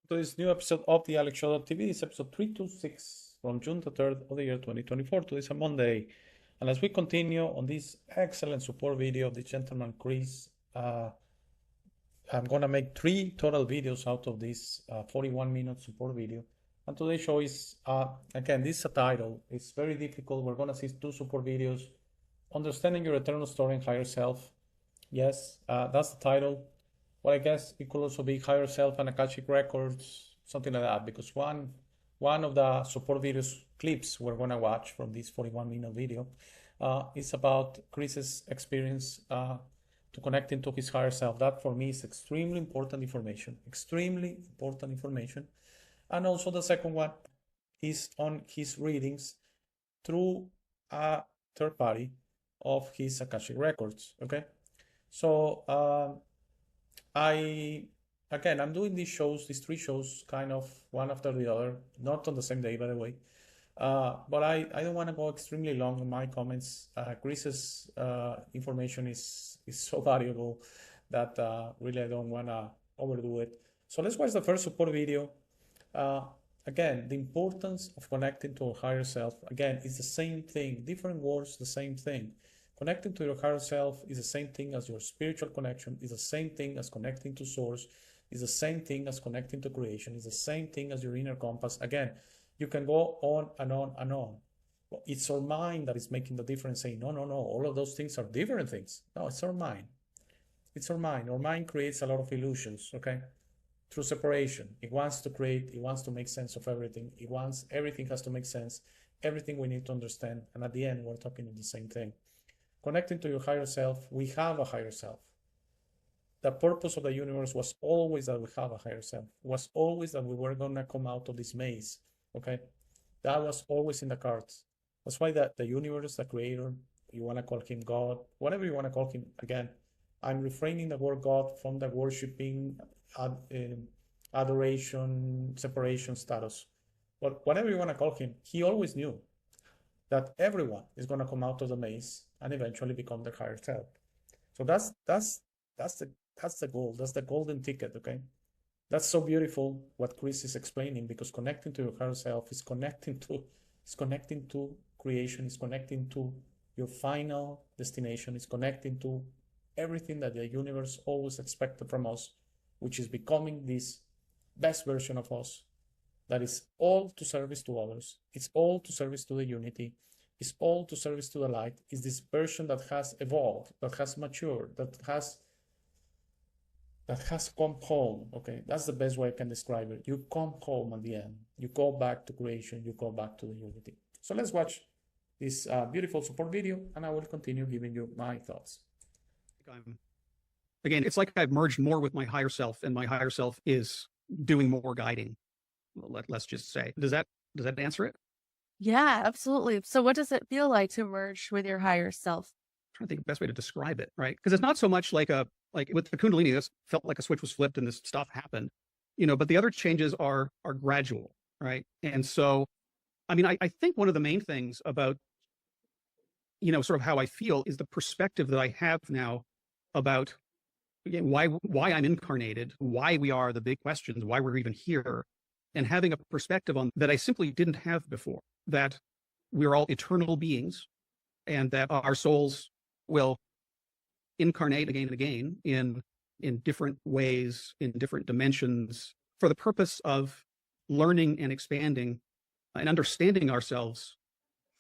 To this new episode of the Alex Show TV. It's episode 326 from June the 3rd of the year 2024. Today is a Monday. And as we continue on this excellent support video of the gentleman Chris, I'm going to make 3 total videos out of this 41-minute support video. And today's show is, again, this is a title. It's very difficult. We're going to see 2 support videos. Understanding your eternal story and higher self. Yes, that's the title. Well, I guess it could also be higher self and Akashic records, something like that, because one of the support videos clips we're going to watch from this 41-minute video is about Chris's experience to connecting to his higher self. That for me is extremely important information, And also the second one is on his readings through a third party of his Akashic records, okay? So I'm doing these 3 shows, kind of one after the other, not on the same day, by the way. But I don't want to go extremely long on my comments. Chris's information is so valuable that really I don't want to overdo it. So let's watch the first support video. Again, the importance of connecting to a higher self. Again, it's the same thing, different words, the same thing. Connecting to your higher self is the same thing as your spiritual connection, is the same thing as connecting to source, is the same thing as connecting to creation, is the same thing as your inner compass. Again, you can go on and on and on. It's our mind that is making the difference, saying, no, all of those things are different things. No, it's our mind. It's our mind. Our mind creates a lot of illusions, okay? Through separation. It wants to create, it wants to make sense of everything. Everything has to make sense. Everything we need to understand. And at the end, we're talking of the same thing. Connecting to your higher self, we have a higher self. The purpose of the universe was always that we have a higher self. It was always that we were going to come out of this maze, okay? That was always in the cards. That's why the universe, the creator, you want to call him God, whatever you want to call him, again, I'm refraining the word God from the worshipping, adoration, separation status. But whatever you want to call him, he always knew that everyone is going to come out of the maze and eventually become the higher self. So that's the goal. That's the golden ticket, okay? That's so beautiful what Chris is explaining, because connecting to your higher self is connecting to creation, is connecting to your final destination, is connecting to everything that the universe always expected from us, which is becoming this best version of us that is all to service to others. It's all to service to the unity. It's all to service to the light. It's this version that has evolved, that has matured, that has come home, okay? That's the best way I can describe it. You come home at the end. You go back to creation. You go back to the unity. So let's watch this beautiful support video, and I will continue giving you my thoughts. Again, it's like I've merged more with my higher self, and my higher self is doing more guiding. Let's just say, does that answer it? Yeah, absolutely. So what does it feel like to merge with your higher self? I'm trying to think the best way to describe it, right? Because it's not so much like with the Kundalini, this felt like a switch was flipped and this stuff happened, but the other changes are gradual, right? And so, I mean, I think one of the main things about, sort of how I feel is the perspective that I have now about, again, why I'm incarnated, why we are the big questions, why we're even here, and having a perspective on that I simply didn't have before, that we're all eternal beings and that our souls will incarnate again and again in different ways, in different dimensions, for the purpose of learning and expanding and understanding ourselves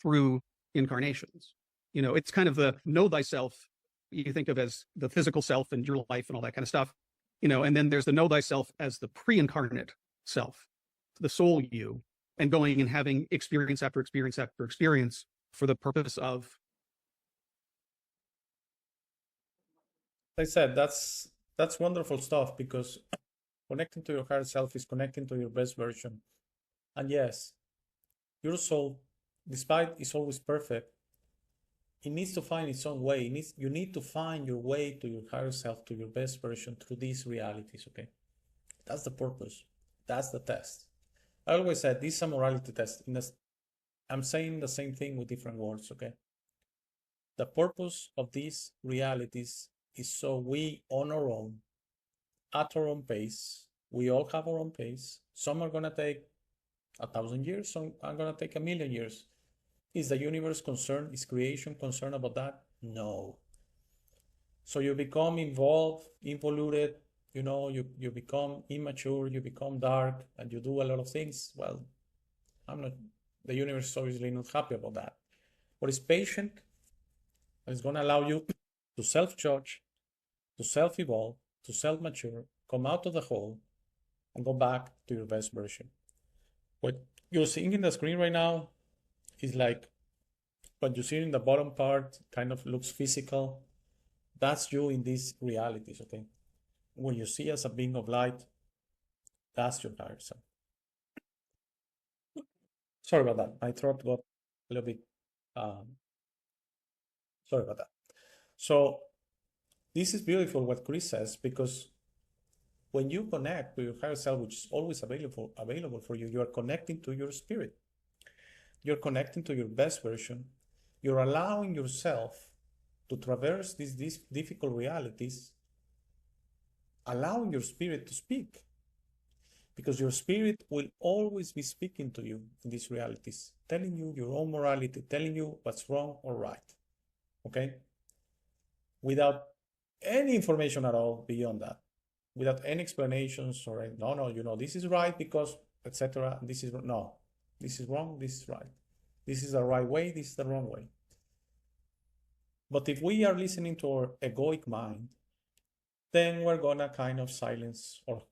through incarnations. It's kind of the know thyself you think of as the physical self and your life and all that kind of stuff, and then there's the know thyself as the pre-incarnate self, the soul you, and going and having experience after experience after experience for the purpose of. Like I said, that's wonderful stuff, because connecting to your higher self is connecting to your best version. And yes, your soul, despite it's always perfect, it needs to find its own way. You need to find your way to your higher self, to your best version through these realities, okay? That's the purpose. That's the test. I always said this is a morality test. I'm saying the same thing with different words, okay? The purpose of these realities is so we, on our own, at our own pace, We all have our own pace. Some are gonna take 1,000 years, some are gonna take 1,000,000 years. Is the universe concerned? Is creation concerned about that? No. So you become involved, involuted, you become immature, you become dark, and you do a lot of things. Well, the universe is obviously not happy about that. But it's patient, and it's gonna allow you to self-judge, to self-evolve, to self-mature, come out of the hole, and go back to your best version. What you're seeing in the screen right now is like what you see in the bottom part kind of looks physical. That's you in these realities, okay? When you see as a being of light, that's your higher self. Sorry about that. My throat got a little bit, sorry about that. So this is beautiful what Chris says, because when you connect to your higher self, which is always available for you, you are connecting to your spirit. You're connecting to your best version. You're allowing yourself to traverse these difficult realities, allowing your spirit to speak. Because your spirit will always be speaking to you in these realities, telling you your own morality, telling you what's wrong or right, okay? Without any information at all beyond that, without any explanations or no, this is right because, etc. This is wrong, this is right. This is the right way, this is the wrong way. But if we are listening to our egoic mind, then we're gonna kind of silence our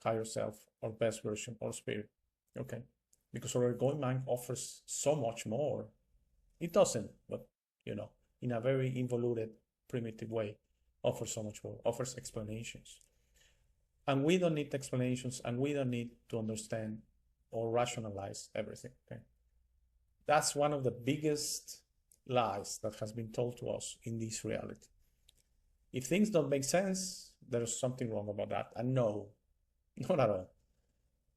higher self, our best version, our spirit, okay? Because our egoic mind offers so much more. It doesn't, but in a very involuted, primitive way, offers so much more, offers explanations. And we don't need explanations, and we don't need to understand or rationalize everything, okay? That's one of the biggest lies that has been told to us in this reality. If things don't make sense, there's something wrong about that. And no, not at all.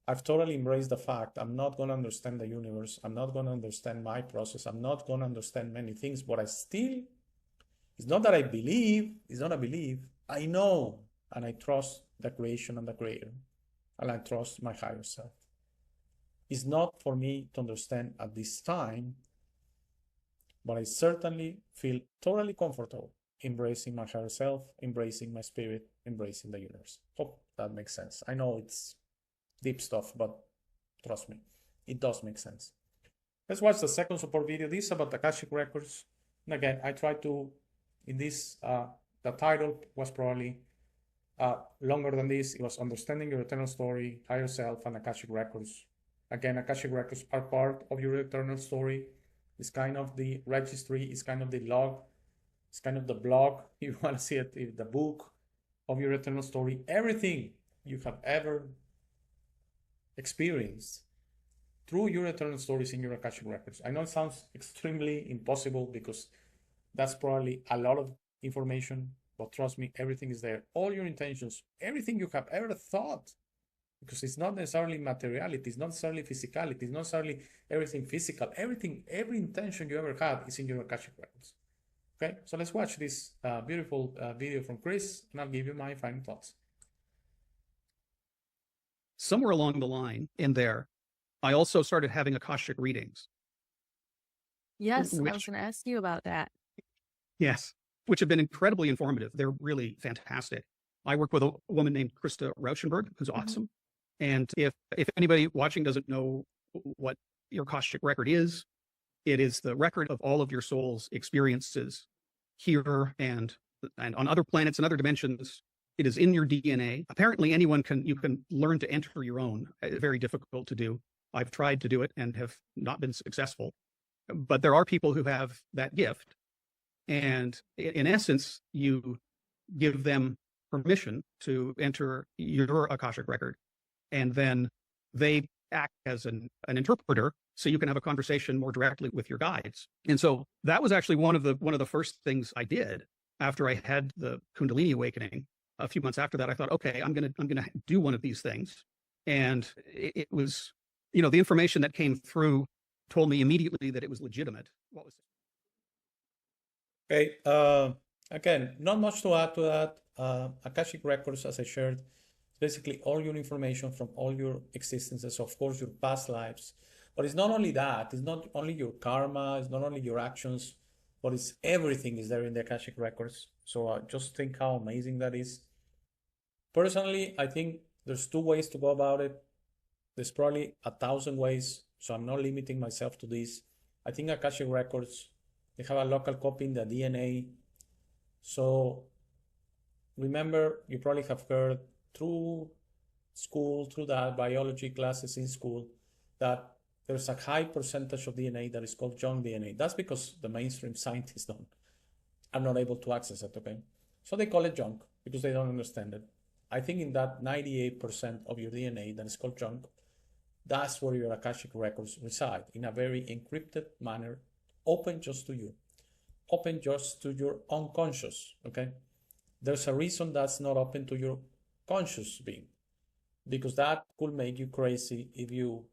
I've totally embraced the fact I'm not going to understand the universe. I'm not going to understand my process. I'm not going to understand many things, but it's not that I believe, it's not a belief. I know, and I trust the creation and the creator, and I trust my higher self. It's not for me to understand at this time, but I certainly feel totally comfortable embracing my higher self, embracing my spirit, embracing the universe. Hope that makes sense. I know it's deep stuff, but trust me, it does make sense. Let's watch the second support video. This is about Akashic Records. And again, I tried to, in this, the title was probably longer than this. It was Understanding Your Eternal Story, Higher Self, and Akashic Records. Again, Akashic Records are part of your eternal story. It's kind of the registry, it's kind of the log, it's kind of the blog, if you want to see it, the book of your eternal story. Everything you have ever experienced through your eternal stories in your Akashic Records. I know it sounds extremely impossible because that's probably a lot of information, but trust me, everything is there. All your intentions, everything you have ever thought, because it's not necessarily materiality, it's not necessarily physicality, it's not necessarily everything physical. Everything, every intention you ever had is in your Akashic Records. Okay, so let's watch this beautiful video from Chris, and I'll give you my final thoughts. Somewhere along the line in there, I also started having Akashic readings. Yes, I was going to ask you about that. Yes, which have been incredibly informative. They're really fantastic. I work with a woman named Krista Rauschenberg, who's awesome. And if anybody watching doesn't know what your Akashic record is, it is the record of all of your soul's experiences here and on other planets and other dimensions. It is in your DNA. Apparently you can learn to enter your own. Very difficult to do. I've tried to do it and have not been successful. But there are people who have that gift. And in essence, you give them permission to enter your Akashic record. And then they act as an interpreter, so you can have a conversation more directly with your guides. And so that was actually one of the first things I did after I had the Kundalini awakening. A few months after that, I thought, okay, I'm gonna do one of these things. And it was, the information that came through told me immediately that it was legitimate. What was it? Okay. Again, not much to add to that. Akashic Records, as I shared, it's basically all your information from all your existences, of course, your past lives. But it's not only that, it's not only your karma, it's not only your actions, but it's everything is there in the Akashic records. So just think how amazing that is. Personally, I think there's 2 ways to go about it. There's probably 1,000 ways, so I'm not limiting myself to this. I think Akashic records, they have a local copy in the DNA. So remember, you probably have heard through school, through that biology classes in school, that there's a high percentage of DNA that is called junk DNA. That's because the mainstream scientists are not able to access it, okay? So they call it junk because they don't understand it. I think in that 98% of your DNA that is called junk, that's where your Akashic records reside in a very encrypted manner, open just to you, open just to your unconscious, okay? There's a reason that's not open to your conscious being, because that could make you crazy if you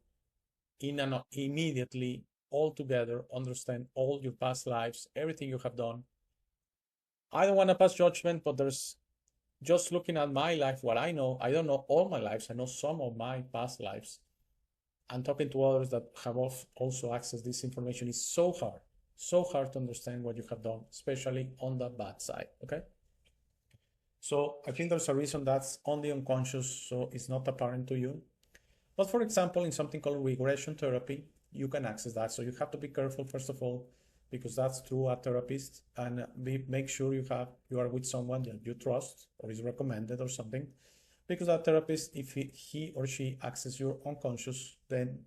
immediately altogether understand all your past lives, everything you have done. I don't want to pass judgment, but there's just looking at my life, what I know, I don't know all my lives. I know some of my past lives. And talking to others that have also accessed this information is so hard to understand what you have done, especially on the bad side, okay? So I think there's a reason that's on the unconscious, so it's not apparent to you. But for example, in something called regression therapy, you can access that. So you have to be careful, first of all, because that's through a therapist, and make sure you are with someone that you trust or is recommended or something, because that therapist, if he or she accesses your unconscious, then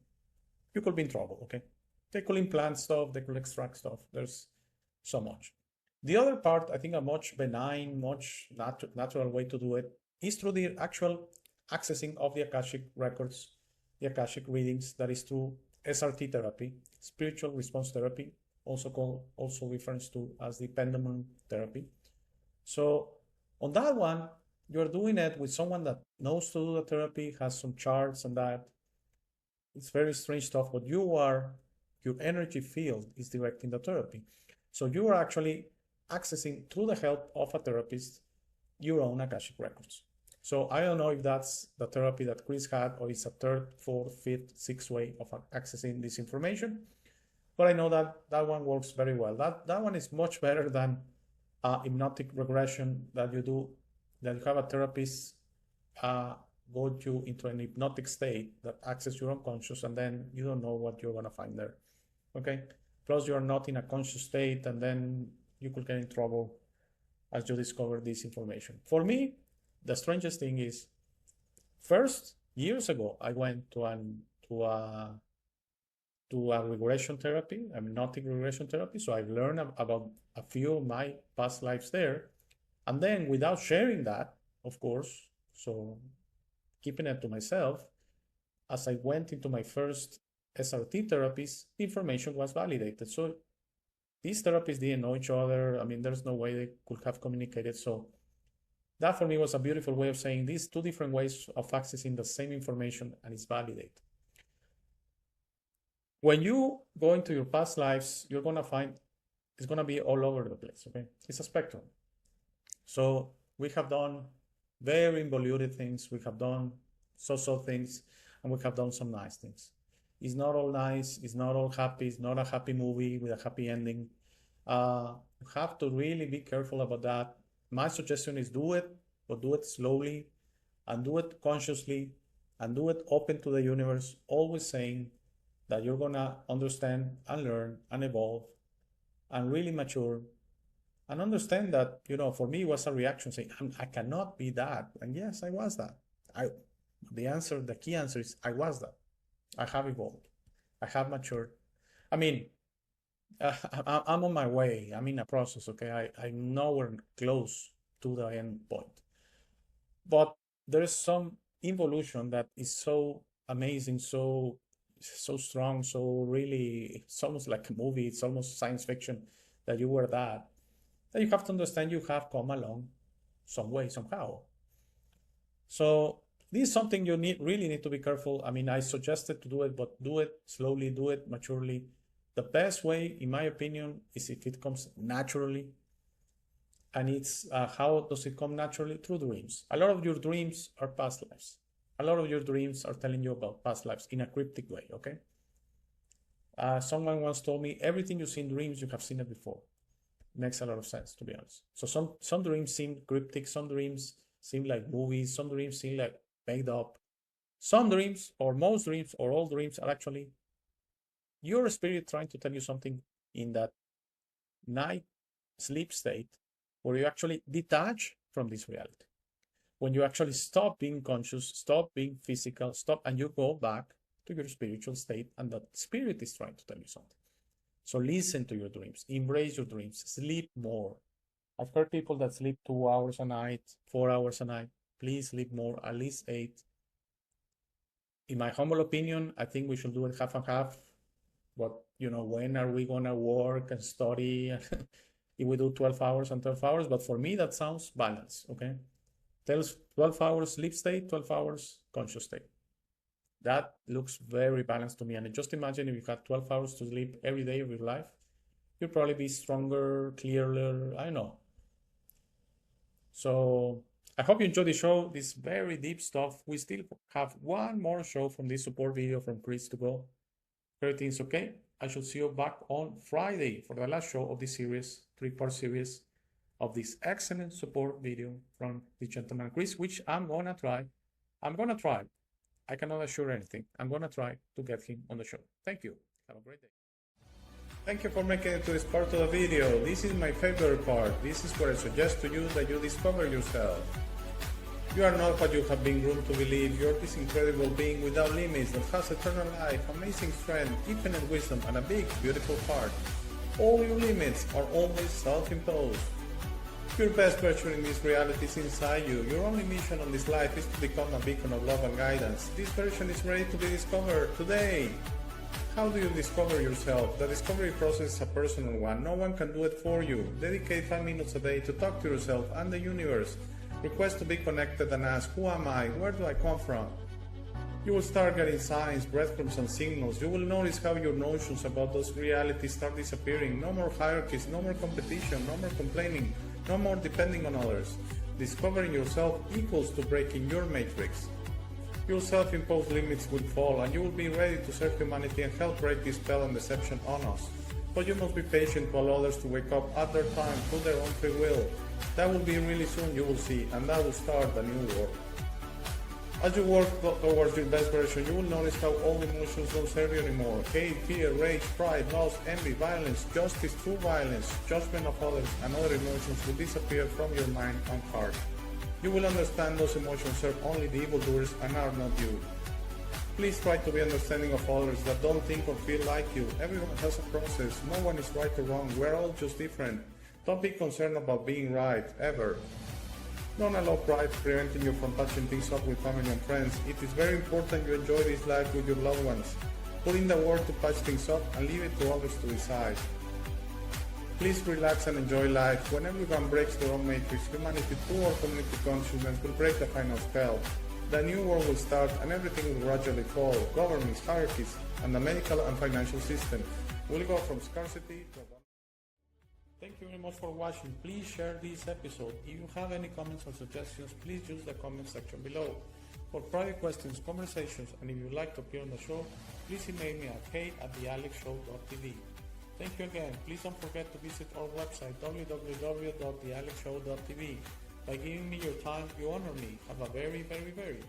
you could be in trouble, okay? They could implant stuff, they could extract stuff. There's so much. The other part, I think a much benign, much natural way to do it is through the actual accessing of the Akashic records, the Akashic readings, that is through SRT therapy, spiritual response therapy, also referred to as the pendulum therapy. So on that one, you're doing it with someone that knows to do the therapy, has some charts and that. It's very strange stuff, but your energy field is directing the therapy. So you are actually accessing, through the help of a therapist, your own Akashic records. So I don't know if that's the therapy that Chris had, or it's a 3rd, 4th, 5th, 6th way of accessing this information. But I know that one works very well. That one is much better than hypnotic regression that you have a therapist go you into an hypnotic state that accesses your unconscious, and then you don't know what you're going to find there, okay? Plus, you're not in a conscious state, and then you could get in trouble as you discover this information. For me, the strangest thing is, first, years ago, I went to a regression therapy, a hypnotic regression therapy. So I've learned about a few of my past lives there. And then without sharing that, of course, so keeping it to myself, as I went into my first SRT therapies, the information was validated. So these therapists didn't know each other. I mean, there's no way they could have communicated. So that for me was a beautiful way of saying these 2 different ways of accessing the same information, and it's validated. When you go into your past lives, you're going to find it's going to be all over the place, okay? It's a spectrum. So we have done very involuted things. We have done so-so things, and we have done some nice things. It's not all nice. It's not all happy. It's not a happy movie with a happy ending. You have to really be careful about that. My suggestion is do it, but do it slowly, and do it consciously, and do it open to the universe, always saying that you're going to understand and learn and evolve and really mature, and understand that, for me, it was a reaction saying, I cannot be that. And yes, I was that. The key answer is I was that. I have evolved. I have matured. I mean, I'm on my way. I'm in a process, okay? I'm nowhere close to the end point. But there's some evolution that is so amazing, so strong, so really, it's almost like a movie. It's almost science fiction that you were that you have to understand you have come along some way, somehow. So this is something you really need to be careful. I mean, I suggested to do it, but do it slowly, do it maturely. The best way, in my opinion, is if it comes naturally. And it's how does it come naturally? Through dreams. A lot of your dreams are past lives. A lot of your dreams are telling you about past lives in a cryptic way, okay? Someone once told me, everything you see in dreams, you have seen it before. Makes a lot of sense, to be honest. So some dreams seem cryptic, some dreams seem like movies, some dreams seem like made up. Some dreams, or most dreams, or all dreams are actually your spirit trying to tell you something in that night sleep state where you actually detach from this reality. When you actually stop being conscious, stop being physical, stop, and you go back to your spiritual state, and that spirit is trying to tell you something. So listen to your dreams, embrace your dreams, sleep more. I've heard people that sleep 2 hours a night, 4 hours a night. Please sleep more, at least 8. In my humble opinion, I think we should do it half and half. But, when are we going to work and study? If we do 12 hours and 12 hours, but for me, that sounds balanced, okay? 12 hours sleep state, 12 hours conscious state. That looks very balanced to me. And just imagine if you had 12 hours to sleep every day of your life, you'll probably be stronger, clearer, I don't know. So I hope you enjoyed the show, this very deep stuff. We still have one more show from this support video from Chris to go. Everything's okay. I shall see you back on Friday for the last show of this series, 3-part series of this excellent support video from the gentleman Chris, which I'm gonna try. I cannot assure anything. I'm gonna try to get him on the show. Thank you. Have a great day. Thank you for making it to this part of the video. This is my favorite part. This is where I suggest to you that you discover yourself. You are not what you have been groomed to believe. You're this incredible being without limits that has eternal life, amazing strength, infinite wisdom, and a big, beautiful heart. All your limits are always self-imposed. Your best version in this reality is inside you. Your only mission on this life is to become a beacon of love and guidance. This version is ready to be discovered today. How do you discover yourself? The discovery process is a personal one. No one can do it for you. Dedicate 5 minutes a day to talk to yourself and the universe. Request to be connected and ask, who am I? Where do I come from? You will start getting signs, breadcrumbs, and signals. You will notice how your notions about those realities start disappearing. No more hierarchies, no more competition, no more complaining, no more depending on others. Discovering yourself equals to breaking your matrix. Your self-imposed limits will fall, and you will be ready to serve humanity and help break this spell and deception on us. But you must be patient to allow others to wake up at their time, through their own free will. That will be really soon, you will see, and that will start the new world. As you work towards your best version, you will notice how all emotions don't serve you anymore. Hate, fear, rage, pride, lust, envy, violence, justice, true violence, judgment of others, and other emotions will disappear from your mind and heart. You will understand those emotions serve only the evildoers and are not you. Please try to be understanding of others that don't think or feel like you. Everyone has a process. No one is right or wrong. We're all just different. Don't be concerned about being right, ever. Don't allow pride preventing you from patching things up with family and friends. It is very important you enjoy this life with your loved ones. Put in the work to patch things up and leave it to others to decide. Please relax and enjoy life. When everyone breaks their own matrix, humanity through our community consciousness will break the final spell. The new world will start and everything will gradually fall. Governments, hierarchies, and the medical and financial system will go from scarcity to abundance. Thank you very much for watching. Please share this episode. If you have any comments or suggestions, please use the comment section below. For private questions, conversations, and if you'd like to appear on the show, please email me at hey@thealexshow.tv. Thank you again. Please don't forget to visit our website www.thealexshow.tv. By giving me your time, you honor me. Have a very, very, very